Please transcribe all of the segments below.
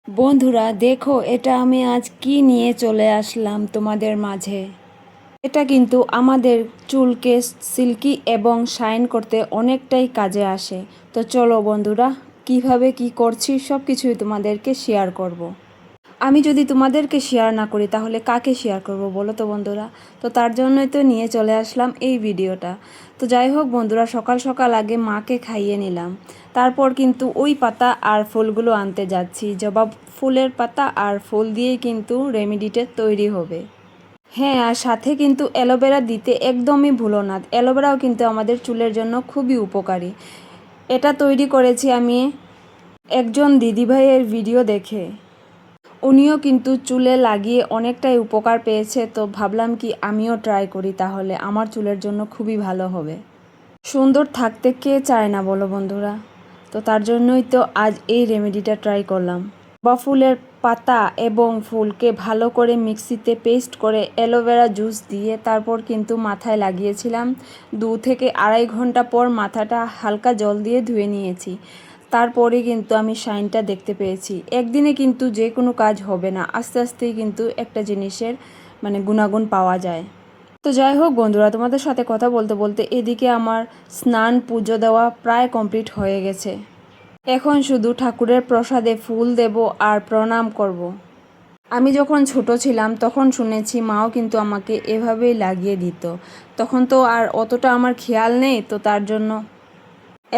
বন্ধুরা দেখো, এটা আমি আজ কি নিয়ে চলে আসলাম তোমাদের মাঝে। এটা কিন্তু আমাদের চুলকে সিল্কি এবং শাইন করতে অনেকটাই কাজে আসে। তো চলো বন্ধুরা, কিভাবে কি করছি সব কিছুই তোমাদেরকে শেয়ার করব। আমি যদি তোমাদেরকে শেয়ার না করি তাহলে কাকে শেয়ার করব বলো তো বন্ধুরা। তো তার জন্যই তো নিয়ে চলে আসলাম এই ভিডিওটা। তো যাই হোক বন্ধুরা, সকাল সকাল আগে মাকে খাইয়ে নিলাম। তারপর কিন্তু ওই পাতা আর ফুলগুলো আনতে যাচ্ছি। জবা ফুলের পাতা আর ফুল দিয়েই কিন্তু রেমেডিটা তৈরি হবে। হ্যাঁ, আর সাথে কিন্তু অ্যালোভেরা দিতে একদমই ভুলো না। অ্যালোভেরাও কিন্তু আমাদের চুলের জন্য খুবই উপকারী। এটা তৈরি করেছি আমি একজন দিদিভাইয়ের ভিডিও দেখে। উনিও কিন্তু চুলে লাগিয়ে অনেকটাই উপকার পেয়েছে। তো ভাবলাম কি আমিও ট্রাই করি, তাহলে আমার চুলের জন্য খুবই ভালো হবে। সুন্দর থাকতে কে চায় না বলো বন্ধুরা। তো তার জন্যই তো আজ এই রেমেডিটা ট্রাই করলাম। জবা ফুলের পাতা এবং ফুলকে ভালো করে মিক্সিতে পেস্ট করে অ্যালোভেরা জুস দিয়ে তারপর কিন্তু মাথায় লাগিয়েছিলাম। 2 থেকে আড়াই ঘন্টা পর মাথাটা হালকা জল দিয়ে ধুয়ে নিয়েছি। তারপরে কিন্তু আমি শাইনটা দেখতে পেয়েছি। একদিনে কিন্তু যে কোনো কাজ হবে না, আস্তে আস্তেই কিন্তু একটা জিনিসের গুণাগুণ পাওয়া যায়। তো যাই হোক বন্ধুরা, তোমাদের সাথে কথা বলতে বলতে এদিকে আমার স্নান পুজো দেওয়া প্রায় কমপ্লিট হয়ে গেছে। এখন শুধু ঠাকুরের প্রসাদে ফুল দেব আর প্রণাম করব। আমি যখন ছোট ছিলাম তখন শুনেছি মাও কিন্তু আমাকে এভাবেই লাগিয়ে দিত। তখন তো আর অতটা আমার খেয়াল নেই, তো তার জন্য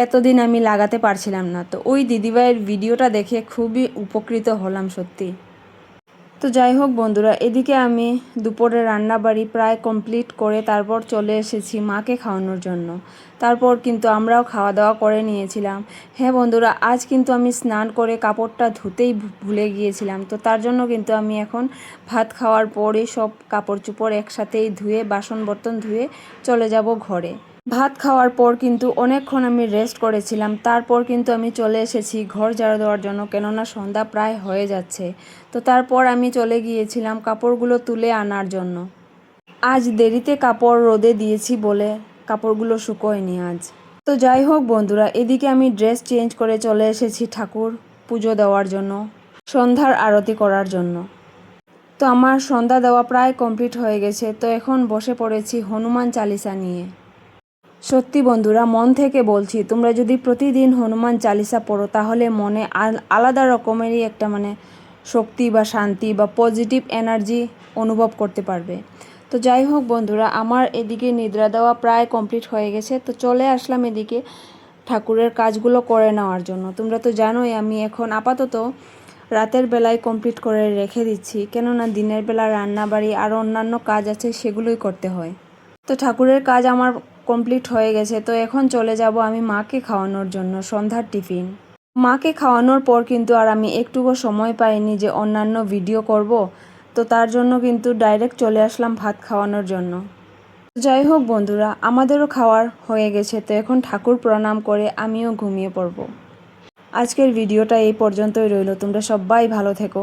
এতদিন আমি লাগাতে পারছিলাম না। তো ওই দিদিভাইয়ের ভিডিওটা দেখে খুবই উপকৃত হলাম সত্যি। তো যাই হোক বন্ধুরা, এদিকে আমি দুপুরে রান্নাবাড়ি প্রায় কমপ্লিট করে তারপর চলে এসেছি মাকে খাওয়ানোর জন্য। তারপর কিন্তু আমরাও খাওয়া দাওয়া করে নিয়েছিলাম। হ্যাঁ বন্ধুরা, আজ কিন্তু আমি স্নান করে কাপড়টা ধুতেই ভুলে গিয়েছিলাম। তো তার জন্য কিন্তু আমি এখন ভাত খাওয়ার পরে সব কাপড় চোপড় একসাথেই ধুয়ে বাসন বর্তন ধুয়ে চলে যাব ঘরে। ভাত খাওয়ার পর কিন্তু অনেকক্ষণ আমি রেস্ট করেছিলাম। তারপর কিন্তু আমি চলে এসেছি ঘর ঝাড়ু দেওয়ার জন্য, কেননা সন্ধ্যা প্রায় হয়ে যাচ্ছে। তো তারপর আমি চলে গিয়েছিলাম কাপড়গুলো তুলে আনার জন্য। আজ দেরিতে কাপড় রোদে দিয়েছি বলে কাপড়গুলো শুকোয়নি আজ। তো যাই হোক বন্ধুরা, এদিকে আমি ড্রেস চেঞ্জ করে চলে এসেছি ঠাকুর পুজো দেওয়ার জন্য, সন্ধ্যার আরতি করার জন্য। তো আমার সন্ধ্যা দেওয়া প্রায় কমপ্লিট হয়ে গেছে। তো এখন বসে পড়েছি হনুমান চালিসা নিয়ে। সত্যি বন্ধুরা, মন থেকে বলছি, তোমরা যদি প্রতিদিন হনুমান চালিসা পড়ো তাহলে মনে আলাদা রকমেরই একটা শক্তি বা শান্তি বা পজিটিভ এনার্জি অনুভব করতে পারবে। তো যাই হোক বন্ধুরা, আমার এদিকে নিদ্রা দেওয়া প্রায় কমপ্লিট হয়ে গেছে। তো চলে আসলাম এদিকে ঠাকুরের কাজগুলো করে নেওয়ার জন্য। তোমরা তো জানোই আমি এখন আপাতত রাতের বেলায় কমপ্লিট করে রেখে দিচ্ছি, কেননা দিনের বেলা রান্নাবাড়ি আর অন্যান্য কাজ আছে, সেগুলোই করতে হয়। তো ঠাকুরের কাজ আমার কমপ্লিট হয়ে গেছে। তো এখন চলে যাব আমি মাকে খাওয়ানোর জন্য সন্ধ্যার টিফিন। মাকে খাওয়ানোর পর কিন্তু আর আমি একটুকু সময় পাইনি যে অন্যান্য ভিডিও করব। তো তার জন্য কিন্তু ডাইরেক্ট চলে আসলাম ভাত খাওয়ানোর জন্য। যাই হোক বন্ধুরা, আমাদেরও খাওয়ার হয়ে গেছে। তো এখন ঠাকুর প্রণাম করে আমিও ঘুমিয়ে পড়ব। আজকের ভিডিওটা এই পর্যন্তই রইল। তোমরা সবাই ভালো থেকো।